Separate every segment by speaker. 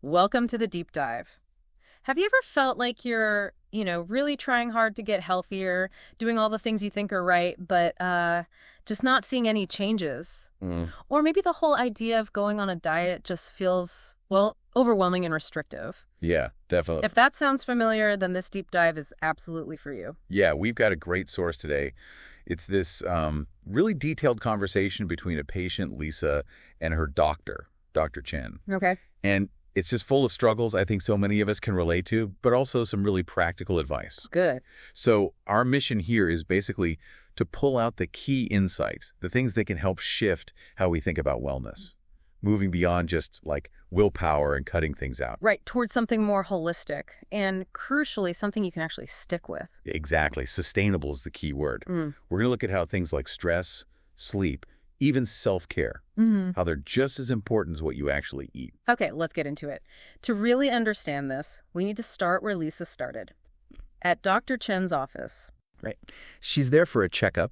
Speaker 1: welcome to the deep dive. Have you ever felt like you're, really trying hard to get healthier, doing all the things you think are right, but just not seeing any changes? Or maybe the whole idea of going on a diet just feels, well, overwhelming and restrictive.
Speaker 2: Yeah, definitely.
Speaker 1: If that sounds familiar, then this deep dive is absolutely for you.
Speaker 2: Yeah, we've got a great source today. It's this really detailed conversation between a patient, Lisa, and her doctor, Dr. Chen.
Speaker 1: Okay.
Speaker 2: And it's just full of struggles I think so many of us can relate to, but also some really practical advice.
Speaker 1: Good.
Speaker 2: So our mission here is basically to pull out the key insights, the things that can help shift how we think about wellness, moving beyond just like willpower and cutting things out.
Speaker 1: Right, towards something more holistic and, crucially, something you can actually stick with.
Speaker 2: Exactly. Sustainable is the key word.
Speaker 1: Mm.
Speaker 2: We're going to look at how things like stress, sleep, even self-care, how they're just as important as what you actually eat.
Speaker 1: Okay, let's get into it. To really understand this, we need to start where Lisa started, at Dr. Chen's office.
Speaker 3: Right. She's there for a checkup,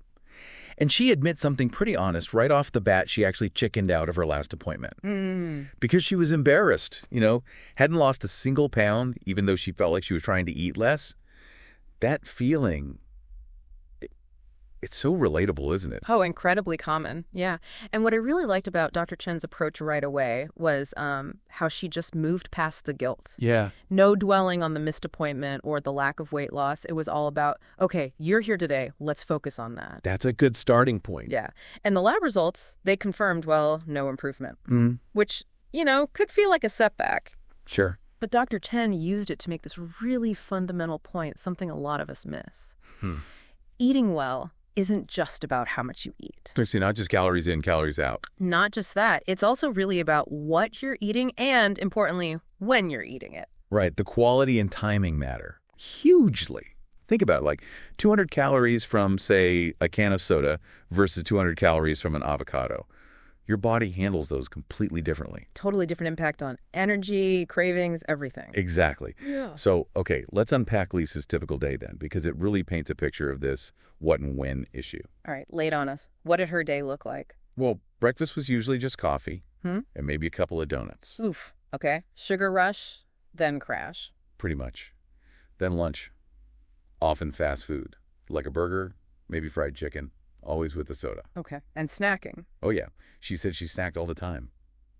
Speaker 3: and she admits something pretty honest right off the bat. She actually chickened out of her last appointment because she was embarrassed, hadn't lost a single pound, even though she felt like she was trying to eat less. That feeling, it's so relatable, isn't it?
Speaker 1: Oh, incredibly common. Yeah. And what I really liked about Dr. Chen's approach right away was how she just moved past the guilt.
Speaker 3: Yeah.
Speaker 1: No dwelling on the missed appointment or the lack of weight loss. It was all about, okay, you're here today. Let's focus on that.
Speaker 3: That's a good starting point.
Speaker 1: Yeah. And the lab results, they confirmed, well, no improvement, which, could feel like a setback.
Speaker 3: Sure.
Speaker 1: But Dr. Chen used it to make this really fundamental point, something a lot of us miss. Eating well isn't just about how much you eat.
Speaker 2: See, not just calories in, calories out.
Speaker 1: Not just that. It's also really about what you're eating and, importantly, when you're eating it.
Speaker 2: Right. The quality and timing matter hugely. Think about it, like 200 calories from, say, a can of soda versus 200 calories from an avocado. Your body handles those completely differently.
Speaker 1: Totally different impact on energy, cravings, everything.
Speaker 2: Exactly.
Speaker 1: Yeah.
Speaker 2: So, okay, let's unpack Lisa's typical day then, because it really paints a picture of this what and when issue.
Speaker 1: All right, lay it on us. What did her day look like?
Speaker 2: Well, breakfast was usually just coffee and maybe a couple of donuts.
Speaker 1: Oof. Okay. Sugar rush, then crash.
Speaker 2: Pretty much. Then lunch. Often fast food, like a burger, maybe fried chicken, always with a soda.
Speaker 1: Okay. And snacking.
Speaker 2: Oh, yeah. She said she snacked all the time,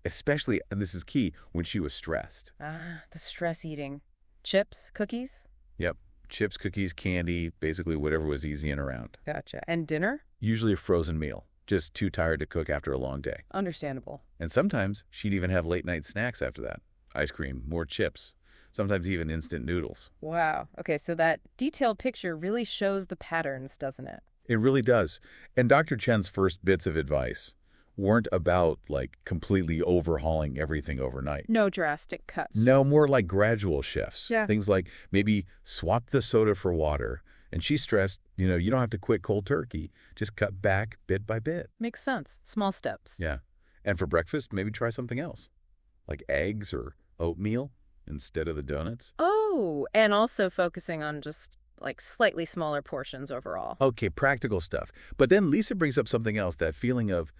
Speaker 2: especially, and this is key, when she was stressed.
Speaker 1: Ah, the stress eating. Chips, cookies?
Speaker 2: Yep. Chips, cookies, candy, basically whatever was easy and around.
Speaker 1: Gotcha. And dinner?
Speaker 2: Usually a frozen meal, just too tired to cook after a long day.
Speaker 1: Understandable.
Speaker 2: And sometimes she'd even have late-night snacks after that. Ice cream, more chips, sometimes even instant noodles.
Speaker 1: Wow. Okay, so that detailed picture really shows the patterns, doesn't it?
Speaker 2: It really does. And Dr. Chen's first bits of advice weren't about, like, completely overhauling everything overnight.
Speaker 1: No drastic cuts.
Speaker 2: No, more like gradual shifts.
Speaker 1: Yeah.
Speaker 2: Things like maybe swap the soda for water. And she stressed, you don't have to quit cold turkey. Just cut back bit by bit.
Speaker 1: Makes sense. Small steps.
Speaker 2: Yeah. And for breakfast, maybe try something else, like eggs or oatmeal instead of the donuts.
Speaker 1: Oh, and also focusing on just like slightly smaller portions overall.
Speaker 2: Okay, practical stuff. But then Lisa brings up something else, that feeling of,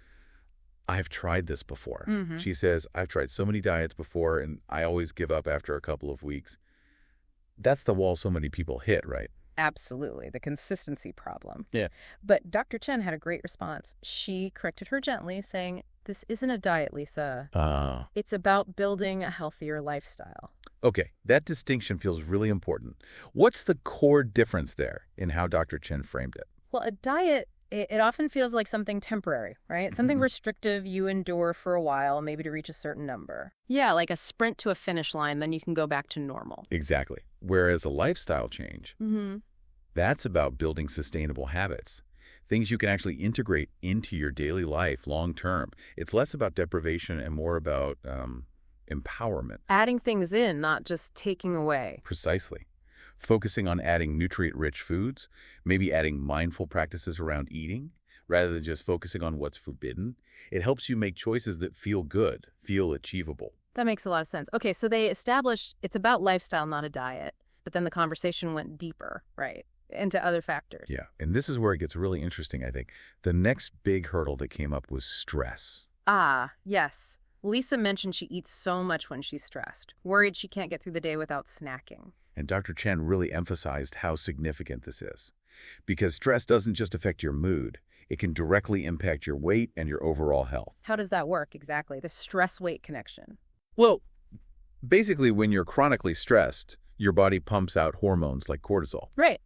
Speaker 2: I've tried this before. She says, I've tried so many diets before, and I always give up after a couple of weeks. That's the wall so many people hit, right?
Speaker 1: Absolutely. The consistency problem.
Speaker 2: Yeah.
Speaker 1: But Dr. Chen had a great response. She corrected her gently, saying, this isn't a diet, Lisa. It's about building a healthier lifestyle.
Speaker 2: Okay, that distinction feels really important. What's the core difference there in how Dr. Chen framed it?
Speaker 1: Well, a diet, it often feels like something temporary, right? Something restrictive you endure for a while, maybe to reach a certain number. Yeah, like a sprint to a finish line, then you can go back to normal.
Speaker 2: Exactly. Whereas a lifestyle change, that's about building sustainable habits, things you can actually integrate into your daily life long term. It's less about deprivation and more about empowerment.
Speaker 1: Adding things in, not just taking away.
Speaker 2: Precisely. Focusing on adding nutrient-rich foods, maybe adding mindful practices around eating, rather than just focusing on what's forbidden. It helps you make choices that feel good, feel achievable.
Speaker 1: That makes a lot of sense. Okay, so they established it's about lifestyle, not a diet. But then the conversation went deeper, right, into other factors.
Speaker 2: Yeah, and this is where it gets really interesting, I think. The next big hurdle that came up was stress.
Speaker 1: Ah, yes. Lisa mentioned she eats so much when she's stressed, worried she can't get through the day without snacking.
Speaker 2: And Dr. Chen really emphasized how significant this is. Because stress doesn't just affect your mood, it can directly impact your weight and your overall health.
Speaker 1: How does that work exactly, the stress-weight connection?
Speaker 2: Well, basically, when you're chronically stressed, your body pumps out hormones like cortisol.
Speaker 1: Right.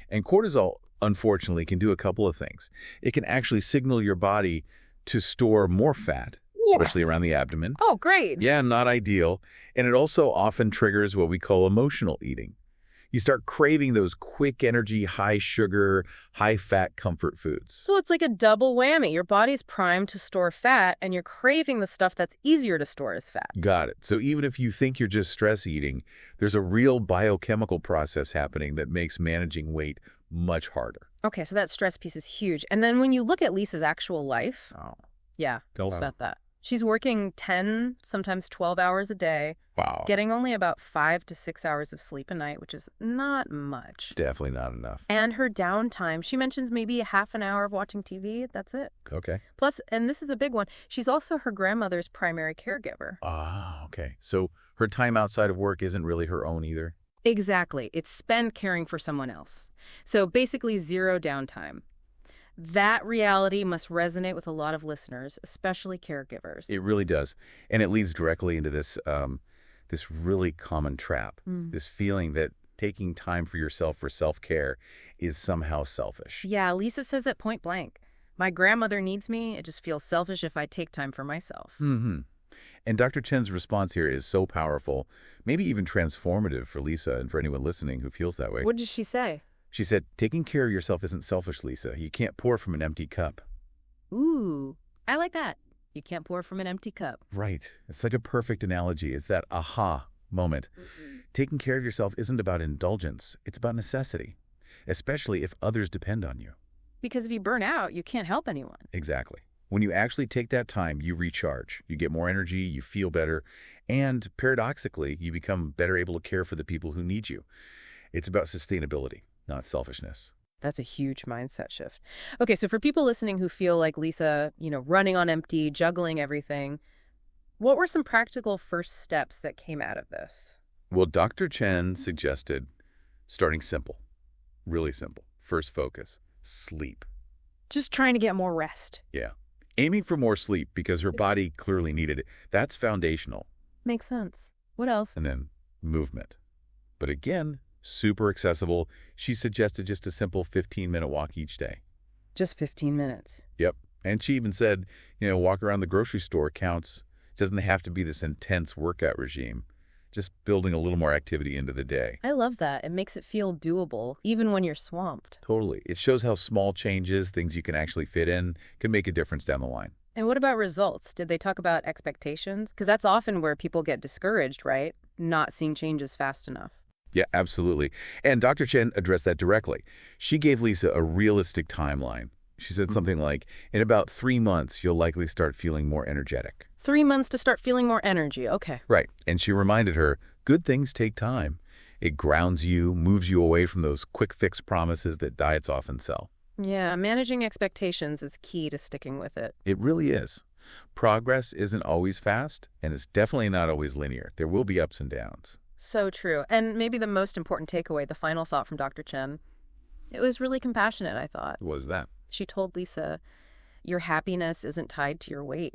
Speaker 2: And cortisol, unfortunately, can do a couple of things. It can actually signal your body to store more fat, especially around the abdomen.
Speaker 1: Oh, great.
Speaker 2: Yeah, not ideal. And it also often triggers what we call emotional eating. You start craving those quick energy, high sugar, high fat comfort foods.
Speaker 1: So it's like a double whammy. Your body's primed to store fat, and you're craving the stuff that's easier to store as fat.
Speaker 2: Got it. So even if you think you're just stress eating, there's a real biochemical process happening that makes managing weight much harder.
Speaker 1: Okay, so that stress piece is huge. And then when you look at Lisa's actual life, yeah, tell us about that. She's working 10, sometimes 12 hours a day.
Speaker 2: Wow.
Speaker 1: Getting only about 5 to 6 hours of sleep a night, which is not much.
Speaker 2: Definitely not enough.
Speaker 1: And her downtime, she mentions maybe a half an hour of watching TV. That's it.
Speaker 2: Okay.
Speaker 1: Plus, and this is a big one, she's also her grandmother's primary caregiver.
Speaker 2: Okay. So her time outside of work isn't really her own either?
Speaker 1: Exactly. It's spent caring for someone else. So basically 0 downtime. That reality must resonate with a lot of listeners, especially caregivers.
Speaker 2: It really does. And it leads directly into this this really common trap, this feeling that taking time for yourself for self-care is somehow selfish.
Speaker 1: Yeah, Lisa says it point blank. My grandmother needs me. It just feels selfish if I take time for myself.
Speaker 2: And Dr. Chen's response here is so powerful, maybe even transformative for Lisa and for anyone listening who feels that way.
Speaker 1: What did she say?
Speaker 2: She said, taking care of yourself isn't selfish, Lisa. You can't pour from an empty cup.
Speaker 1: Ooh, I like that. You can't pour from an empty cup.
Speaker 2: Right. It's such a perfect analogy. It's that aha moment. Taking care of yourself isn't about indulgence. It's about necessity, especially if others depend on you.
Speaker 1: Because if you burn out, you can't help anyone.
Speaker 2: Exactly. When you actually take that time, you recharge. You get more energy, you feel better, and paradoxically, you become better able to care for the people who need you. It's about sustainability, not selfishness.
Speaker 1: That's a huge mindset shift. Okay, so for people listening who feel like Lisa, running on empty, juggling everything, what were some practical first steps that came out of this?
Speaker 2: Well, Dr. Chen suggested starting simple, really simple. First focus, sleep.
Speaker 1: Just trying to get more rest.
Speaker 2: Yeah. Aiming for more sleep because her body clearly needed it. That's foundational.
Speaker 1: Makes sense. What else?
Speaker 2: And then movement. But again, super accessible. She suggested just a simple 15-minute walk each day.
Speaker 1: Just 15 minutes.
Speaker 2: Yep. And she even said, walk around the grocery store counts. It doesn't have to be this intense workout regime. Just building a little more activity into the day.
Speaker 1: I love that. It makes it feel doable, even when you're swamped.
Speaker 2: Totally. It shows how small changes, things you can actually fit in, can make a difference down the line.
Speaker 1: And what about results? Did they talk about expectations? Because that's often where people get discouraged, right? Not seeing changes fast enough.
Speaker 2: Yeah, absolutely. And Dr. Chen addressed that directly. She gave Lisa a realistic timeline. She said something like, in about 3 months, you'll likely start feeling more energetic.
Speaker 1: 3 months to start feeling more energy. Okay.
Speaker 2: Right. And she reminded her, good things take time. It grounds you, moves you away from those quick fix promises that diets often sell.
Speaker 1: Yeah, managing expectations is key to sticking with it.
Speaker 2: It really is. Progress isn't always fast, and it's definitely not always linear. There will be ups and downs.
Speaker 1: So true. And maybe the most important takeaway, the final thought from Dr. Chen, it was really compassionate, I thought.
Speaker 2: What was that?
Speaker 1: She told Lisa, your happiness isn't tied to your weight.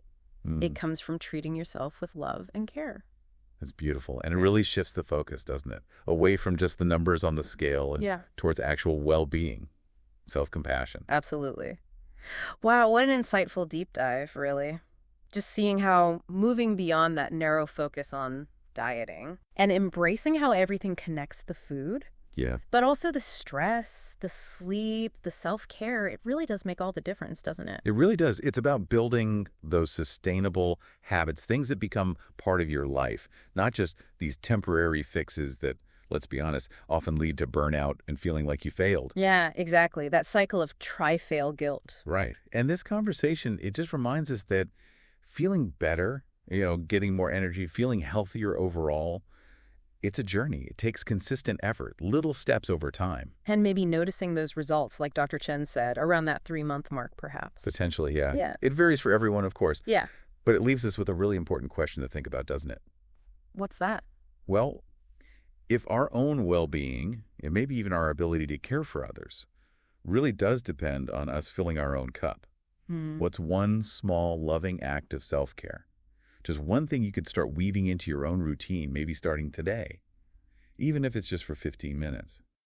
Speaker 1: It comes from treating yourself with love and care.
Speaker 2: That's beautiful. And it really shifts the focus, doesn't it? Away from just the numbers on the scale and towards actual well-being, self-compassion.
Speaker 1: Absolutely. Wow, what an insightful deep dive, really. Just seeing how moving beyond that narrow focus on dieting and embracing how everything connects the food, but also the stress, the sleep, the self-care, it really does make all the difference, doesn't it?
Speaker 2: It really does. It's about building those sustainable habits, things that become part of your life, not just these temporary fixes that, let's be honest, often lead to burnout and feeling like you failed.
Speaker 1: Yeah, exactly. That cycle of try-fail guilt.
Speaker 2: Right. And this conversation, it just reminds us that feeling better, getting more energy, feeling healthier overall, it's a journey. It takes consistent effort, little steps over time.
Speaker 1: And maybe noticing those results, like Dr. Chen said, around that 3-month mark, perhaps.
Speaker 2: Potentially, yeah.
Speaker 1: Yeah.
Speaker 2: It varies for everyone, of course.
Speaker 1: Yeah.
Speaker 2: But it leaves us with a really important question to think about, doesn't it?
Speaker 1: What's that?
Speaker 2: Well, if our own well-being, and maybe even our ability to care for others, really does depend on us filling our own cup, what's one small, loving act of self-care? Just one thing you could start weaving into your own routine, maybe starting today, even if it's just for 15 minutes.